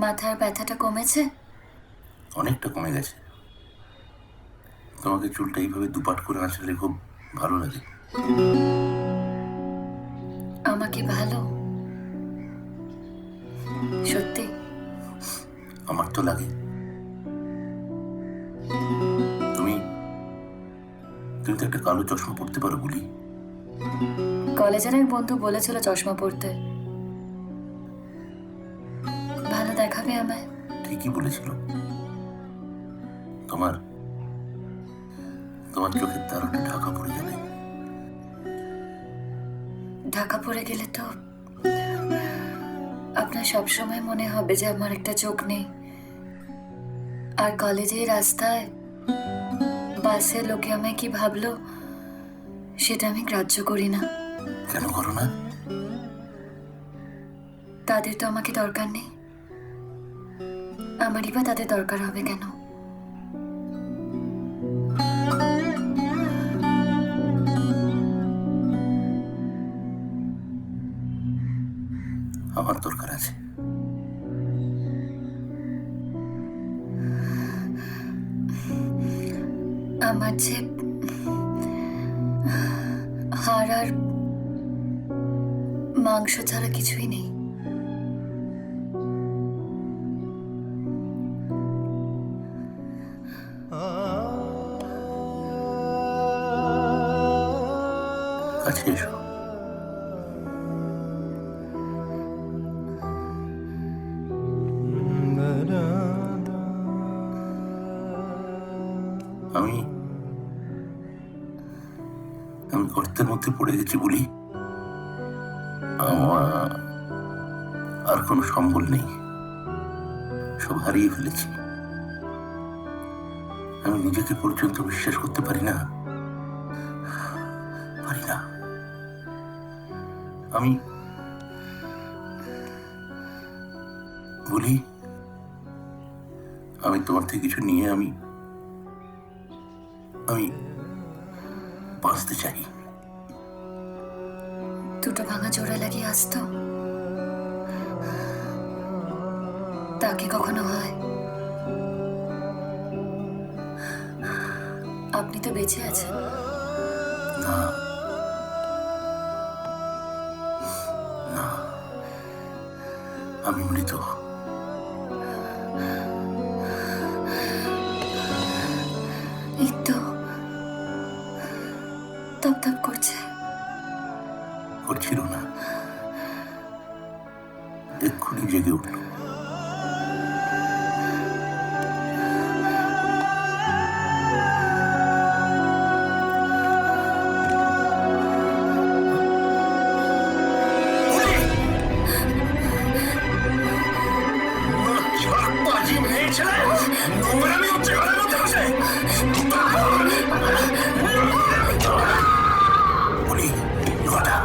মাথার ব্যথাটা কমেছে? অনেকটা কমে গেছে। তোমাকে চুলটা এইভাবে দুপাট করে আঁচড়ালে খুব ভালো লাগে। আমাকে ভালো? সত্যি? আমার তো লাগে। তুমি তুমি তো একটা কালো চশমা পড়তে পারো বলি। কলেজের এক বন্ধু বলেছিল চশমা পরতে। ভালো দেখাবে আমায়। ঠিকই বলেছিল। তোমার তোমার চোখের তারাটা ঢাকা পড়ে যাবে। ঢাকা পড়ে গেলে তো আপনার সবসময় মনে হবে যে আমার একটা চোখ নেই। আর কলেজের রাস্তায় বাসে লোকে আমায় কি ভাবলো সেটা আমি গ্রাহ্য করি না। কেন করো না? তাদের তো আমাকে দরকার নেই, আমারই বা তাদের দরকার হবে কেন? আমার দরকার আছে। আমার যে হাড় আর মাংস ছাড়া কিছুই নেই। কাছে এসো। আমি আমি গর্তের মধ্যে পড়ে গেছি বলি আমার আর কোনো সম্বল নেই। সব হারিয়ে ফেলেছি। আমি নিজেকে পর্যন্ত বিশ্বাস করতে পারি না। পারি না। আমি বলি আমি তোমার থেকে কিছু নিয়ে আমি আমি বাঁচতে চাই। দুটো ভাঙা জোড়া লাগিয়ে আসতো, তাকে কখনো হয়? আপনি তো বেঁচে আছেন। না না, আমি মৃত। এই তো তপ তপ করছে। করছিল না, এক্ষুনি জেগে উঠল। বলি লোহাটা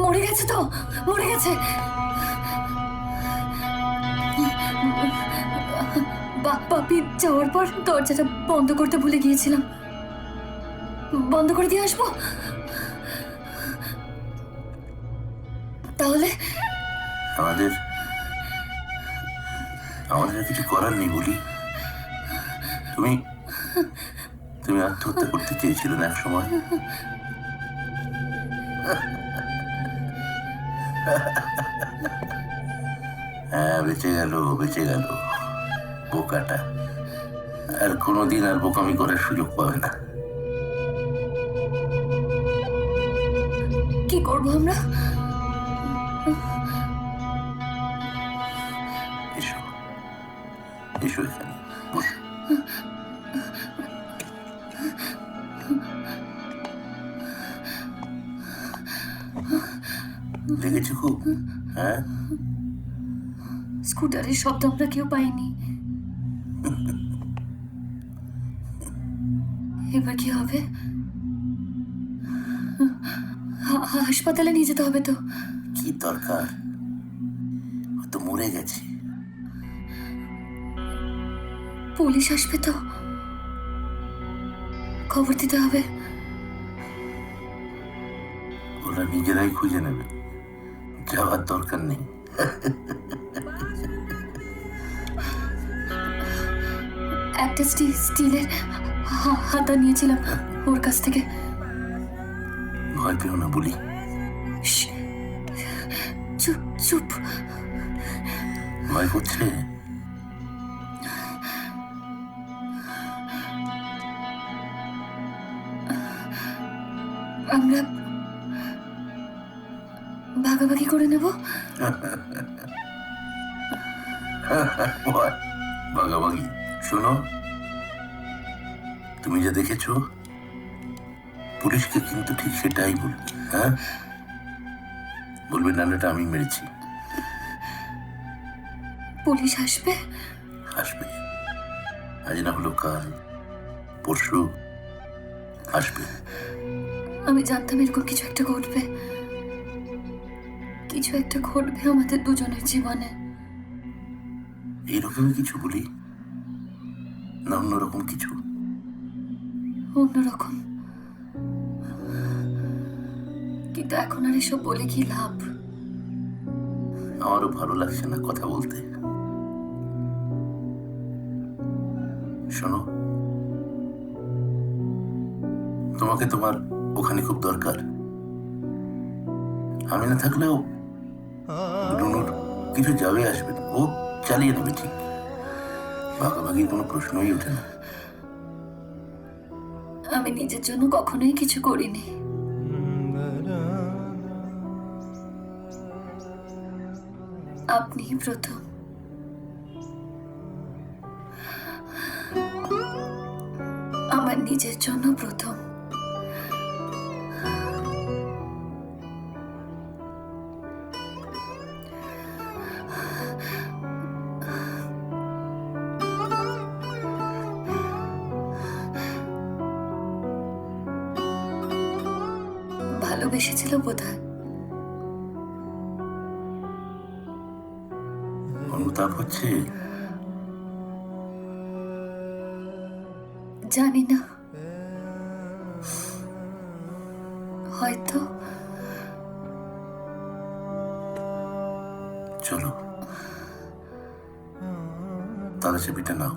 মরে গেছে তো, মরে গেছে। বাপি যাওয়ার পর দরজাটা বন্ধ করতে ভুলে গিয়েছিলাম। বন্ধ করে দিয়ে আসবো তাহলে? আমাদের আমাদের কিছু করার নেই বলি। তুমি তুমি আত্মহত্যা করতে চেয়েছিলে না এক সময়? হ্যাঁ, বেঁচে গেল, বেঁচে গেল বোকাটা। আর কোনোদিন আর বোকামি করার সুযোগ পাবে না। কি করবো আমরা? এসো এসো, এখানে বসো। লেগেছে খুব? হ্যাঁ, স্কুটারের শব্দ আমরা কেউ পাইনি। এবার কি হবে? হাসপাতালে নিয়ে যেতে হবে তো? কি দরকার? ও তো মরে গেছে। পুলিশ আসবে তো, খবর দিতে হবে। ওরা নিজেরাই খুঁজে নেবে, যাওয়ার দরকার নেই। একটা স্টিলের হাতা নিয়েছিলাম ওর কাছ থেকে। ভয় পেও না বলি। শ্শ্, চুপ চুপ। ভয় করছে? আমরা ভাগাভাগি করে নেব। ভাগাভাগি? শোনো, তুমি যা দেখেছো পুলিশকে কিন্তু ঠিক সেটাই বলবে। হ্যাঁ, বলবে নানাটা আমি মেরেছি। পুলিশ আসবে? আসবে, আজ না হলো কাল, পরশু আসবে। আমি জানতাম এরকম কিছু একটা ঘটবে, কিছু একটা ঘটবে আমাদের দুজনের জীবনে। এইরকমই কিছু বলি না অন্যরকম কিছু? অন্যরকম, কিন্তু এখন আর এসব বলে কি লাভ? আমারও ভালো লাগছে না কথা বলতে। শোনো, তোমাকে তোমার ওখানে খুব দরকার। আমি না থাকলেও রুনুর কিছু যাবে আসবে না, ও চালিয়ে নেবে ঠিক। ভাগাভাগির কোনো প্রশ্নই ওঠে না। আমি নিজের জন্য কখনোই কিছু করিনি। আপনিই প্রথম। আমার নিজের জন্য প্রথম। ভালোবেসেছিল বোধহয়। অনুতাপ হচ্ছে? জানি না, হয়তো। চলো, তালা চাবিটা নাও।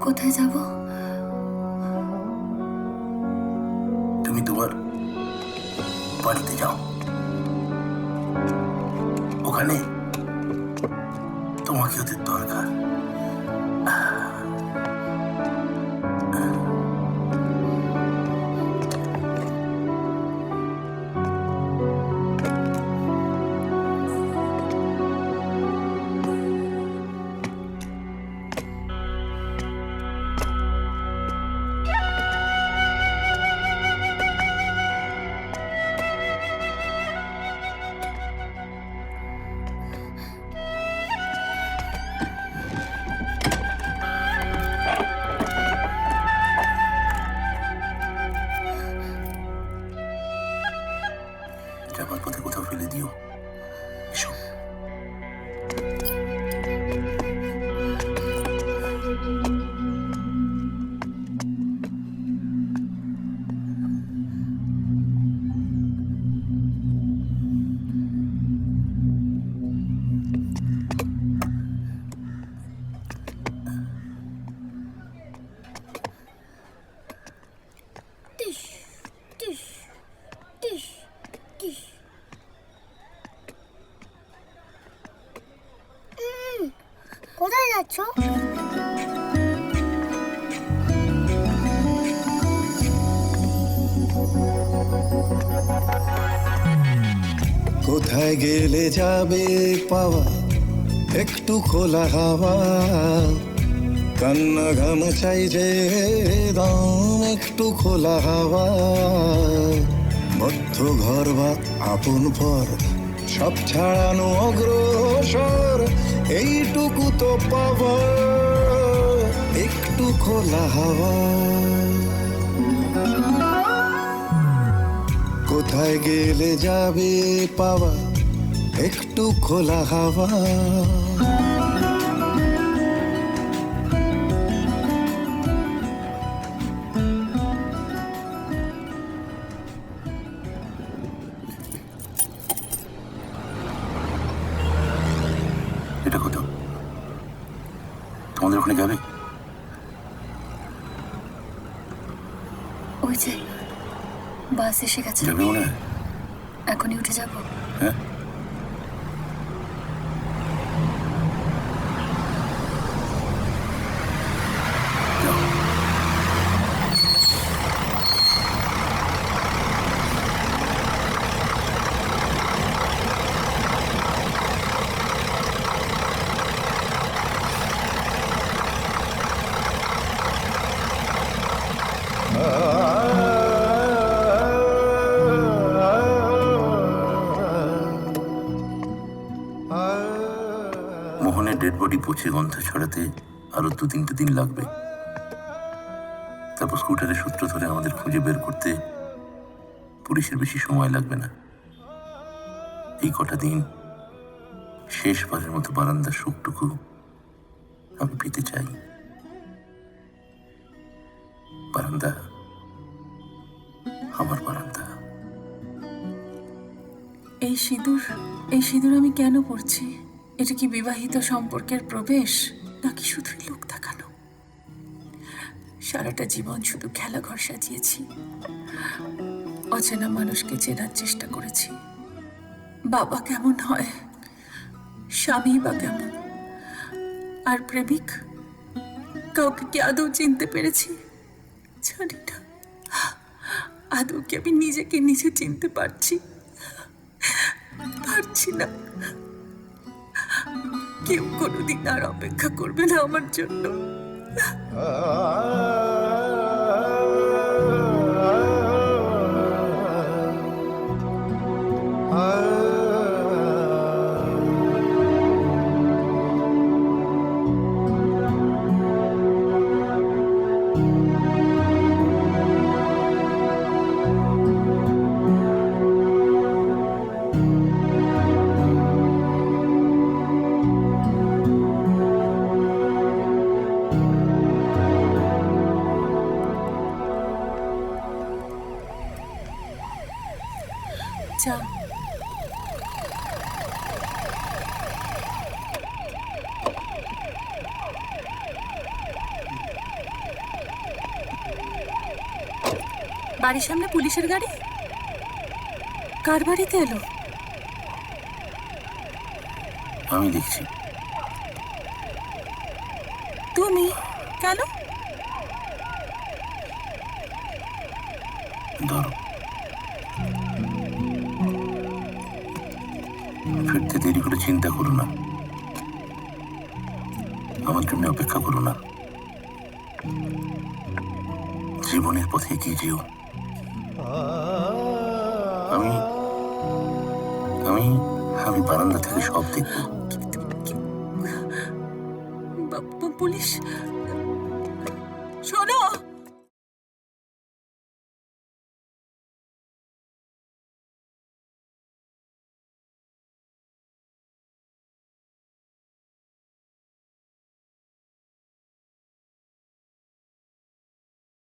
কোথায় যাব? তুমি তোমার বাড়িতে যাও, ওখানে তোমাকে ওদের দরকার। যাবার পথে কোথাও ফেলে দিও। এসো। কোথায় যাচ্ছ? কোথায় গেলে যাবে পাওয়া একটু খোলা হাওয়া, কান্না ঘাম চাই যে দাম একটু খোলা হাওয়া। বদ্ধ ঘর বা আপন পর সব ছাড়ানো অগ্রসর, এইটুকু তো পাওয়া একটু খোলা হাওয়া। কোথায় গেলে যাবে পাওয়া একটু খোলা হাওয়া। এটা কত? তোমাদের ওখানে যাবে? ওই যে বাস এসে গেছে, যাবে মনে হয়? এখনই উঠে যাব। হ্যাঁ, যাও। মোহনের ডেড বডি পচে গন্ধ ছড়াতে আরো 2-3টে দিন লাগবে। তারপর স্কুটারের সূত্র ধরে আমাদের খুঁজে বের করতে পুলিশের বেশি সময় লাগবে না। এই কটা দিন শেষবারের মতো বারান্দার সুখটুকু আমি পেতে চাই। বারান্দা, আমার বারান্দা। এই সিঁদুর আমি কেন পরছি? এটা কি বিবাহিত সম্পর্কের প্রবেশ, নাকি শুধুই লোক দেখানো? সারাটা জীবন শুধু খেলাঘর সাজিয়েছি, অচেনা মানুষকে চেনার চেষ্টা করেছি। বাবা কেমন হয়, স্বামী বা কেমন, আর প্রেমিক কাউকে কি আদৌ চিনতে পেরেছি? জানি না। আদৌ কি আমি নিজেকে নিজে চিনতে পারছি না। কেউ কোনোদিন আর অপেক্ষা করবে না আমার জন্য। চা। বাড়ির সামনে পুলিশের গাড়ি? কার বাড়িতে এলো? আমি দেখছি। তুমি কেন? ধরো, ফিরতে দেরি করে চিন্তা করো না, আমার জন্য অপেক্ষা করো না। জীবনের পথে এগিয়ে যেও। আমি আমি আমি বারান্দা থেকে সব দেখবো। পুলিশ